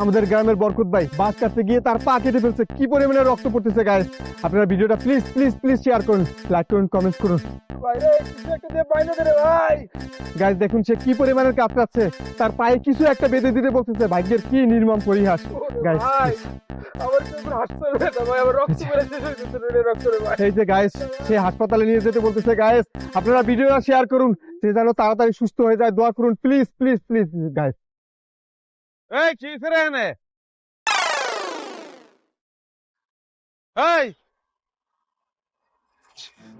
আমাদের গ্রামের বরকত ভাই বাস কাটতে গিয়ে তার পা কেটে ফেলছে, কি পরিমাণে রক্ত পড়তেছে গাইস। আপনারা ভিডিওটা প্লিজ প্লিজ প্লিজ শেয়ার করুন, লাইক করুন, কমেন্ট করুন। গাইস দেখুন সে কি পরিমাণে কাঁপছে, তার পায়ে কিছু একটা বেঁধে দিতে বলতেছে। ভাগ্যের কি নির্মম পরিহাস গাইস। এই যে গাইস সে হাসপাতালে নিয়ে যেতে বলতেছে। গাইস আপনারা ভিডিওটা শেয়ার করুন, সে যেন তাড়াতাড়ি সুস্থ হয়ে যায়, দোয়া করুন প্লিজ প্লিজ প্লিজ গাইস। এই কি রে এনে এই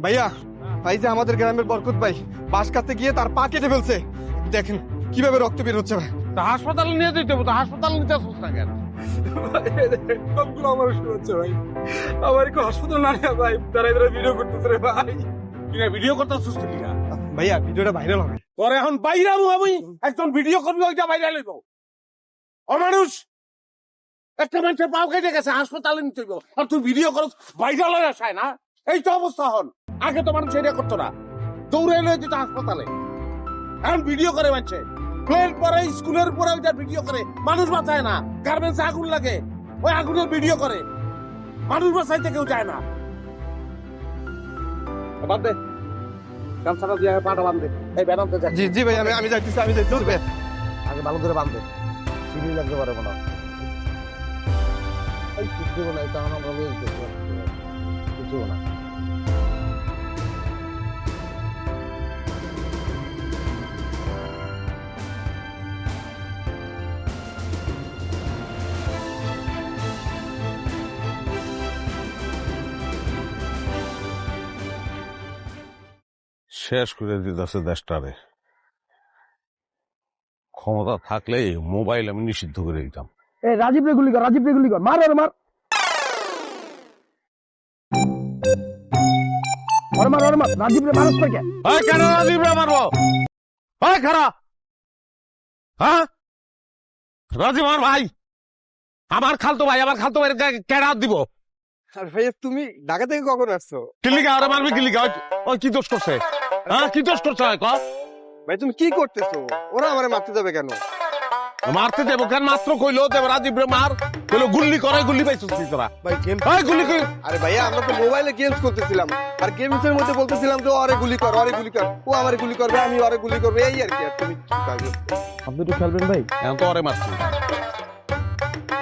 ভাইয়া, ভাই যে আমাদের গ্রামের বরকত ভাই বাস কাটতে গিয়ে তার পা কেটে ফেলছে, দেখেন কিভাবে রক্ত বের হচ্ছে ভাই। তা হাসপাতালে নিয়ে যেতে হবে, তো হাসপাতালে নিতে আসছিস না কেন? সবগুলো আমার শোনাচ্ছে ভাই, আমার একটু হাসপাতাল না নিয়ে ভাই, তারা এদের ভিডিও করতেছে রে ভাই। কি না ভিডিও করতে আসছিস কি না? ভাইয়া ভিডিওটা ভাইরাল হবে। তোর এখন বাইরামু আমি, একজন ভিডিও করবি ওইটা বাইরে লইব। অমানুষ, একটা মানুষের পাও কেটে গেছে, হাসপাতালে নিতে হইব, আর তুই ভিডিও করছ, ভাইরাল হয়ে আসায় না? এই তো অবস্থা হন। আগে তো মানুষ এটা করতো না, দৌড়ে লয়ে যেত হাসপাতালে, এখন ভিডিও করে মানছে। প্লেন পরে স্কুলের পরে ওইটা ভিডিও করে, মানুষ বাঁচায় না। গার্মেন্টসে আগুন লাগে, ওই আগুনের ভিডিও করে, মানুষ বাঁচাইতে কেউ যায় না। বাদ দে, গামছাটা দিয়ে পাটা বাঁধে, এই বেড়াতে যাচ্ছে। জি জি ভাই, আমি যাইতেছি, আমি যাইতেছি ভাই। আগে ভালো করে বাঁধে, চিনি লাগতে পারে মনে হয়। এই কিছু না, এটা আমরা কিছু না। শেষ করে দিতেছে দেশটারে। ক্ষমতা থাকলে মোবাইল আমি নিষিদ্ধ করে দিতাম। রাজীব রে গুলি কর, রাজীব রে গুলি কর, মার আর মার, আর মার, আর মার, রাজীব রে মারস না কেন? কেন রাজীব রে মারবো? খারাপ, হ্যাঁ রাজীব আমার ভাই, আমার খালতো ভাই, আমার খালতো ভাই কেডা দিব? আর ভাইয়া তুমি ঢাকা থেকে কখন আসছো? কিল্লিকা আরে মারবি, কিল্লিকা ওই কি দোষ করছে? হ্যাঁ কি দোষ করছে? ভাই তুমি কি করতেছো? ওরা আমারে মারতে যাবে কেন? মারতে দেবো কেন? মাত্র কইলো দেব রাজীব রে মার, কইলো গুল্লি করে, গুল্লি পাইছিস কি তোরা? ভাই গেম, গুল্লি কই? আরে ভাইয়া আমরা তো মোবাইলে গেমস করতেছিলাম, আর গেমসের মধ্যে বলতেছিলাম যে ওরে গুলি কর, ওরে গুলি কর, ও আমারে গুলি করবে, আমি ওরে গুলি করবে, এই আর কি। আর তুমি কি কাজে আপনি একটু খেলবেন ভাই? এখন তো ওরে মারছি,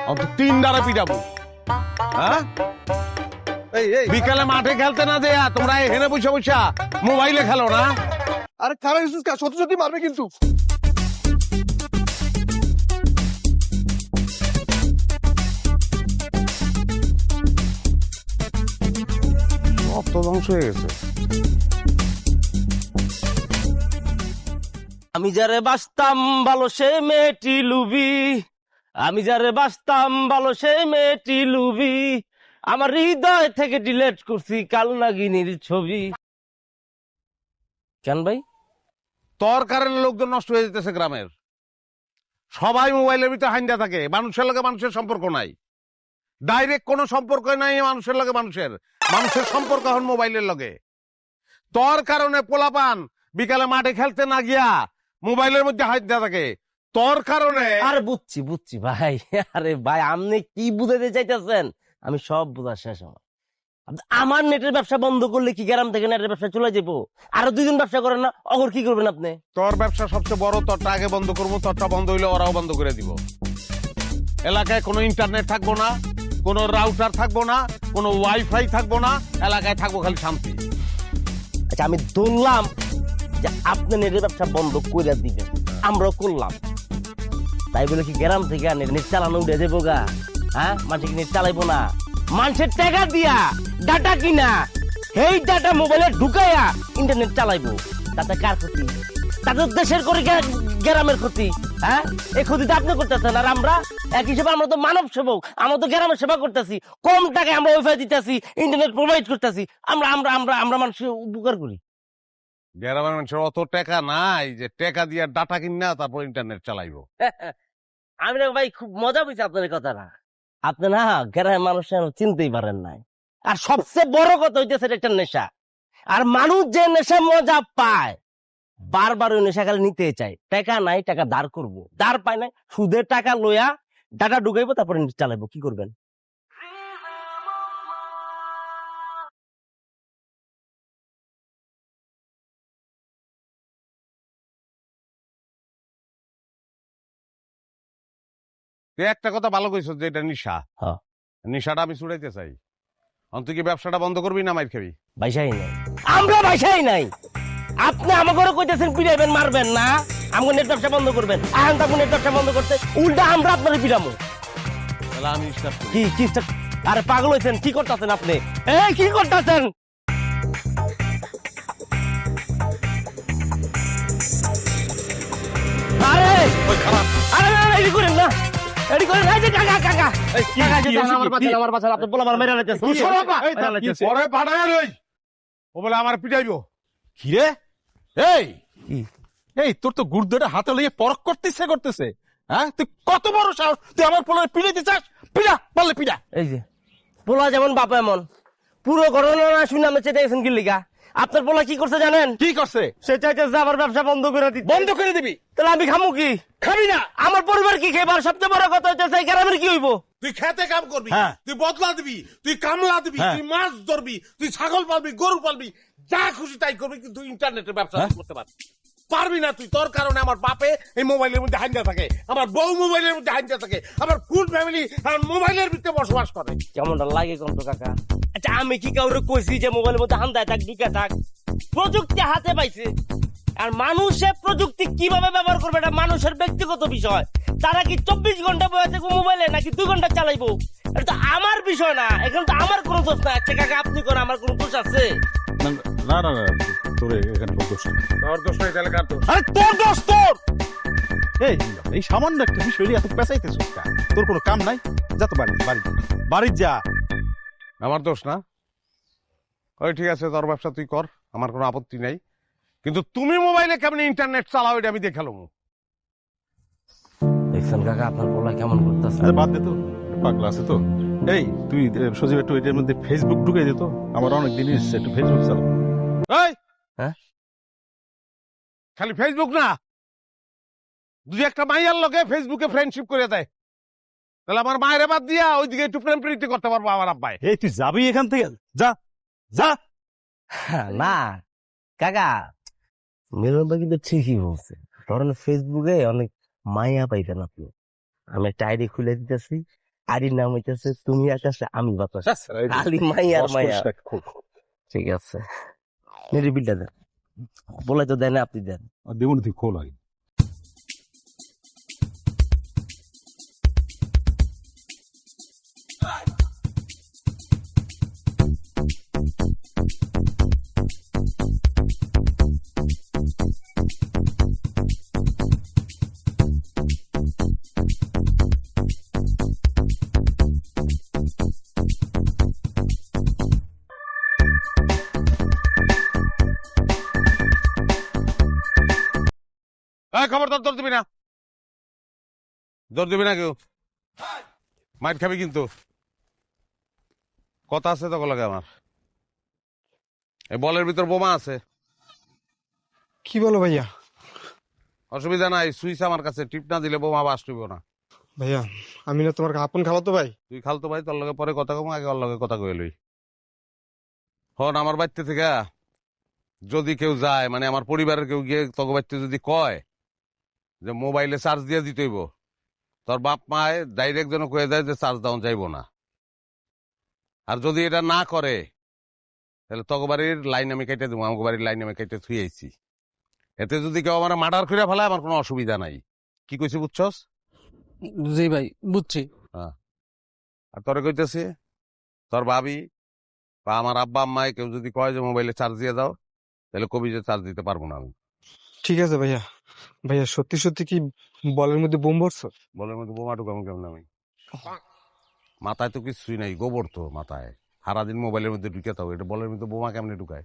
আমি তো 3 ডারে পিটাবো। হ্যাঁ এই এই বিকালে মাঠে খেলতে না দেয়া তোমরা এখানে বসে বসে মোবাইলে খেলো না? আরে খারাপ ইউসুস কা সত্যি সত্যি মারবে কিন্তু। সব তো ধ্বংস হয়ে গেছে। আমি যারে বাসতাম ভালো সে মেয়েটি লুবি, আমি যারে বাসতাম ভালো সে মেয়েটি লুবি, আমার হৃদয় থেকে ডিলেট করছি কাল নাগিনীর ছবি। কেন ভাই? তোর কারণে লোকজন নষ্ট হয়ে যেতেছে গ্রামের। সবাই মোবাইলের ভিতরে হাইন্দা থাকে, মানুষের লগে মানুষের সম্পর্ক নাই, ডাইরেক্ট কোনো সম্পর্ক নাই মানুষের লগে মানুষের, মানুষের সম্পর্ক এখন মোবাইলের লগে। তোর কারণে পোলাপান বিকালে মাঠে খেলতে না গিয়া মোবাইলের মধ্যে হাইন্দা থাকে, তোর কারণে। আরে বুঝছি বুঝছি ভাই, আরে ভাই আপনি কি বুঝাতে চাইতেছেন? আমি সব বোঝা শেষ। আমার নেটের ব্যবসা বন্ধ করলে কি গ্রাম থেকে নেটের ব্যবসা চলে যাবো? আরো 2 দিন ব্যবসা করেন না, অগর কি করবেন আপনি? তোর ব্যবসা সবচেয়ে বড়, তোরটা আগে বন্ধ করবো, তোরটা বন্ধ হইলে ওরাও বন্ধ করে দিব। এলাকায় কোনো ইন্টারনেট থাকবো না, কোনো রাউটার থাকবো না, কোনো ওয়াইফাই থাকবো না, এলাকায় থাকবো খালি শান্তি। আচ্ছা আমি ধরলাম যে আপনি নেটের ব্যবসা বন্ধ করে দিবেন, আমরাও করলাম, তাই বলে কি গ্রাম থেকে নেট চালানো উঠে যাবো গা? হ্যাঁ মানুষ কি নেট চালাইবো না? মানুষের টাকা দিয়া ডাটা কিনা, এই ডাটা মোবাইলে ঢুকাইয়া ইন্টারনেট চালাইবো, তাতে কার ক্ষতি? তাদের দেশের করে গ্রামের ক্ষতি। হ্যাঁ এই ক্ষতিটা আপনি করতেছেন, আর আমরা এক হিসেবে আমরা তো মানব সেবক, আমরা তো গ্রামের সেবা করতেছি, কম টাকায় আমরা ওয়াইফাই দিতেছি, ইন্টারনেট প্রোভাইড করতেছি, আমরা আমরা আমরা আমরা মানুষের উপকার করি। গ্রামের মানুষের অত টাকা নাই যে টাকা দিয়ে ডাটা কিনা তারপর ইন্টারনেট চালাইবো। আমি না ভাই খুব মজা পেয়েছি আপনার কথাটা। আপনি না গ্রামের মানুষ চিনতেই পারেন নাই। আর সবচেয়ে বড় কথা হইতেছে একটা নেশা, আর মানুষ যে নেশা মজা পায় বারবার ওই নেশা খালি নিতে চায়। টাকা নাই, টাকা ধার করবো, ধার পায় নাই, সুদের টাকা লইয়া ডাটা ঢুকাইবো তারপরে নেট চালাইবো, কি করবেন? তুই একটা কথা ভালো কইছ যে এটা নিশা। হ্যাঁ। নিশাটা আমি ছুড়াইতে চাই। তুই কি ব্যবসাটা বন্ধ করবি না মাইর খাবি? বাইসাই নাই, আমরা বাইসাই নাই। আপনি আমাকে কইতেছেন পিড়াইবেন মারবেন না, আমাকে নেট ব্যবসা বন্ধ করবেন। এখন তো নেট ব্যবসা বন্ধ করতে উল্টা আমরা আপনার পিড়ামো। তাহলে আমি স্টার্ট করি। কি আরে পাগল হয়েছেন, কি করতেছেন আপনি? এই কি করতেছেন? আরে খারাপ। আরে না, এডি করেন না, এডি করেন না। এই যে কাকা কাকা কাকা যে আমার বাচ্চা আপনি বলা আমার মেরে লাইতেছেন। তুই সরো বাবা। পরে পাঠায় লই। ও বলে আমার পিটাইবো। কি রে? এই কি? এই তোর তো গুর্দটা হাতে লইয়ে পরক করতেছে। হ্যাঁ, তুই কত বড় সাহস, তুই আমার পোলারে পিড়াইতে চাস? পিড়া, পারলে পিড়া। এই যে পোলা যেমন বাপ এমন, পুরো ঘটনা না শুনে আমি চেতে গেছেন গিল্লিগা। আপনার পোলা কি করছে জানেন? কি করছে? সে চাইতেছে আমার ব্যবসা বন্ধ করে দিতে। বন্ধ করে দিবি? তাহলে আমি খামু কি? খাবি না? আমার পরিবার কি খাইবার? সবচেয়ে বড় কথা হচ্ছে এই গ্রামের কি হইব? তুই খেতে কাম করবি, হ্যাঁ। তুই বদলা দিবি, তুই কামলা দিবি, হ্যাঁ। তুই মাছ ধরবি, তুই ছাগল পালবি, গরু পালবি, যা খুশি তাই করবি, কিন্তু ইন্টারনেটের ব্যবসা হ্যাঁ। তুই করতে পারবি না। তুই তোর কারণে আমার বাপে এই মোবাইলের মধ্যে হাইন্দা থাকে, আমার বউ মোবাইলের মধ্যে হাইন্দা থাকে, আমার ফুল ফ্যামিলি আর মোবাইলের ভিতরে বসবাস করে। কেমনটা লাগে কোন তো কাকা? আচ্ছা আমি কি কাউরে কইছি যে মোবাইলের মধ্যে হান্দায় থাক ঢুকে থাক? প্রযুক্তি হাতে পাইছে, আর মানুষে প্রযুক্তি কিভাবে ব্যবহার করবে এটা মানুষের ব্যক্তিগত বিষয়। তারা কি 24 ঘন্টা বসে থাকবো মোবাইলে নাকি 2 ঘন্টা চালাইবো, এটা তো আমার বিষয় না। এখানে তো আমার কোনো দোষ না। আচ্ছা কাকা আপনি কোন আমার কোনো দোষ আছে? না না না, তোর এখানে কোনো দোষ নেই। তোর দোষ নাই তাহলে কার দোষ? আরে তোর দোষ তোর। এই সামান্য একটা বিষয় নিয়ে এত পেঁচাইতেছ কেন? তোর কোনো কাম নাই? যা তো বাড়ি যা। আমার দোষ না? ওই ঠিক আছে, তোর ব্যবসা তুই কর, আমার কোনো আপত্তি নাই, কিন্তু তুমি মোবাইলে কেমন ইন্টারনেট চালাও এটা আমি দেখালাম। দেখছেন কাকা আপনার পোলা কেমন করতেছে? আরে বাদ দে তো, পাগলা আছে তো। এই তুই সজীব একটু এটার মধ্যে ফেসবুক ঢুকাই দে তো, আমার অনেক দিন এসছে, একটু ফেসবুক চালা। এই হ্যাঁ? খালি ফেসবুক না, দুই একটা মাইয়ার লগে ফেসবুকে ফ্রেন্ডশিপ করে দেয়, তাহলে আমার মায়ের বাদ দিয়া ওইদিকে একটু প্রেম প্রীতি করতে পারবো আমার আব্বাই। এই তুই যাবি এখান থেকে? যা যা। না কাকা, মিলন ভাই কিন্তু ঠিকই বলছে। ধরেন ফেসবুকে অনেক মাইয়া পাইতেন আপনি। আমি একটা আইডি খুলে দিতেছি, আইডির নাম হইতেছে তুমি আকাশে আমি বাতাস, খালি মাইয়া আর মাইয়া। ঠিক আছে, মেরে বিলটা দেন। বলে তো দেন, আপনি দেন। দেবুন তুই খোল আগে। খবরদার দৌড় দিবি না, দৌড় দিবি না কেউ, মাইর খাবি কিন্তু। কথা আছে তো লাগে আমার। এই বলের ভিতর বোমা আছে। কি বলো ভাইয়া? অসুবিধা নাই, সুইচ আমার কাছে, টিপ না দিলে বোমা বাস নিব না। ভাইয়া আমি না তোমার আপন খালাতো ভাই। তুই খালতো ভাই, তোর লগে পরে কথা কম, আগে ওর লগে কথা কয়ে লই। হন আমার বাড়িতে থেকে যদি কেউ যায়, মানে আমার পরিবারের কেউ গিয়ে তোকে বাড়িতে যদি কয় যে মোবাইলে চার্জ দিয়ে দিতেইব, তোর বাপ মায় ডাইরেক্ট যেন কয়ে দেয় যে চার্জ দেওয়া যাইব না। আর যদি এটা না করে তাহলে তোকে বাড়ির লাইন আমি কেটে দেবো, আমাকে বাড়ির লাইন আমি কেটে থুই আইছি। এতে যদি কেউ আমার মার্ডার করে ফেলে আমার কোনো অসুবিধা নাই। কি কইছি বুঝছস? জি ভাই বুঝছি। আর তোরে কইতেছি, তোর ভাবি বা আমার আব্বা আম্মায় কেউ যদি কয় যে মোবাইলে চার্জ দিয়ে দাও, তাহলে কবি যে চার্জ দিতে পারবো না আমি। ঠিক আছে ভাইয়া। ভাইয়া সত্যি সত্যি কি বলের মধ্যে বোম ভরছো? বলের মধ্যে বোমা ঢুকাবো কেমন আমি? মাথায় তো কিছুই নাই, গোবর তো মাথায়, সারাদিন মোবাইলের মধ্যে ঢুকে থাকো, এটা বলের মধ্যে বোমা কেমনে ঢুকায়?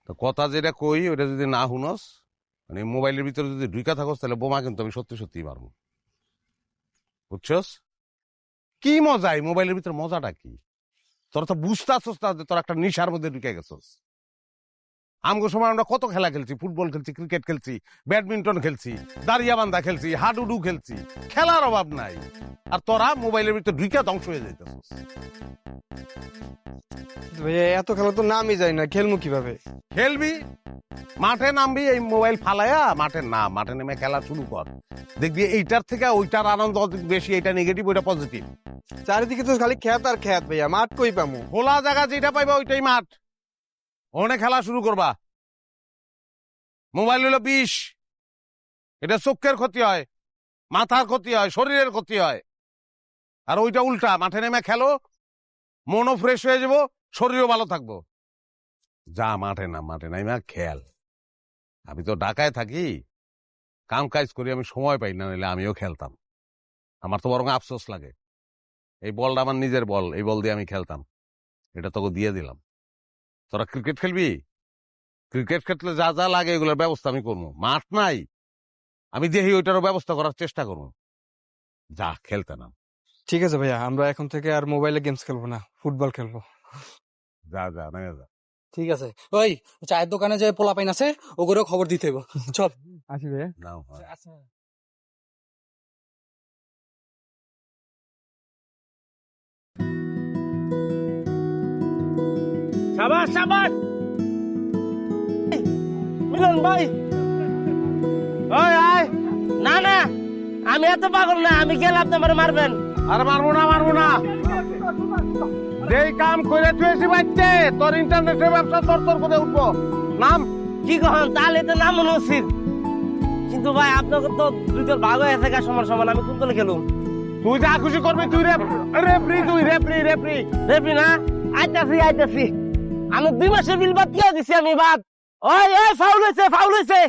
তো কথা যেটা কই ওটা যদি না শুনস, মানে মোবাইলের ভিতরে যদি ঢুকা থাকস, তাহলে বোমা কিন্তু আমি সত্যি সত্যি মারবো। বুঝছস কি মজা? এই মোবাইলের ভিতরে মজাটা কি? তোরা তো বুঝতে আসছ না যে তোর একটা নিশার মধ্যে ঢুকে গেছস। আমগো সময় আমরা কত খেলা খেলছি, ফুটবল খেলছি, ক্রিকেট খেলছি, ব্যাডমিন্টন খেলছি, দাঁড়িয়াবান্ধা খেলছি, হাডুডু খেলছি, খেলার অভাব নাই। আর তোরা মোবাইলের ভিতরে ঢুকে ধ্বংস হয়ে যাইতেছিস। ভাইয়া এত খেলা তো নামই যায় না, খেলবো কিভাবে? খেলবি, মাঠে নামবি, এই মোবাইল ফালায়া মাঠে নাম, মাঠে নেমে খেলা শুরু কর। দেখবি এইটার থেকে ওইটার আনন্দ অধিক বেশি, এটা নেগেটিভ ওইটা পজিটিভ। চারিদিকে তো খালি খেত আর খেত ভাইয়া, মাঠ কই পামু? খোলা জায়গা যেটা পাইবা ওইটাই মাঠ, ওখানে খেলা শুরু করবা। মোবাইল হলো বিষ, এটা চোখের ক্ষতি হয়, মাথার ক্ষতি হয়, শরীরের ক্ষতি হয়। আর ওইটা উল্টা, মাঠে নেমে খেলো, মনও ফ্রেশ হয়ে যাবো, শরীরও ভালো থাকবো। যা মাঠে নাম, মাঠে নাইমা খেল। আমি তো ঢাকায় থাকি, কাম কাজ করি, আমি সময় পাই না, নাহলে আমিও খেলতাম। আমার তো বরং আফসোস লাগে, এই বলটা আমার নিজের বল, এই বল দিয়ে আমি খেলতাম, এটা তোকে দিয়ে দিলাম। তোরা ক্রিকেট খেলবি, ক্রিকেট খেললে যা যা লাগে এগুলোর ব্যবস্থা আমি করবো। মাঠ নাই, আমি দেখি ওইটারও ব্যবস্থা করার চেষ্টা করবো। যা খেলতে নাম। ঠিক আছে ভাইয়া, আমরা এখন থেকে আর মোবাইলে গেমস খেলবো না, ফুটবল খেলবো। যা যা না যা। ঠিক আছে, ওই চায়ের দোকানে যে পোলা পাইন আছে ওগুলো খবর দিতে হইব। চল আসি ভাইয়া। নাও, সাবাস সাবাস মিলন ভাই। ওই আয়। না না, আমি এত পাগল না, আমি গেলে আপনি আমার মারবেন। আর মারবো না, মারবো না। যেই কাম করে তুই বাচ্চে, তোর ইন্টারনেটের ব্যবসা তোর তোর করে উঠবো। নাম কি কখন, তাহলে তো নাম মনে উচিত। কিন্তু ভাই আপনাকে তো দুইটার ভাগ হয়ে থাকে সমান সমান, আমি কোন দলে খেলুম? তুই যা খুশি করবি, তুই রেফরি, তুই রেফরি। রেফরি না, আইতাছি আইতাছি। আমি 2 মাসের বিল বাদ দিয়ে দিছি আমি বাদ। ওই ফাউল হয়েছে, ফাউল হয়েছে।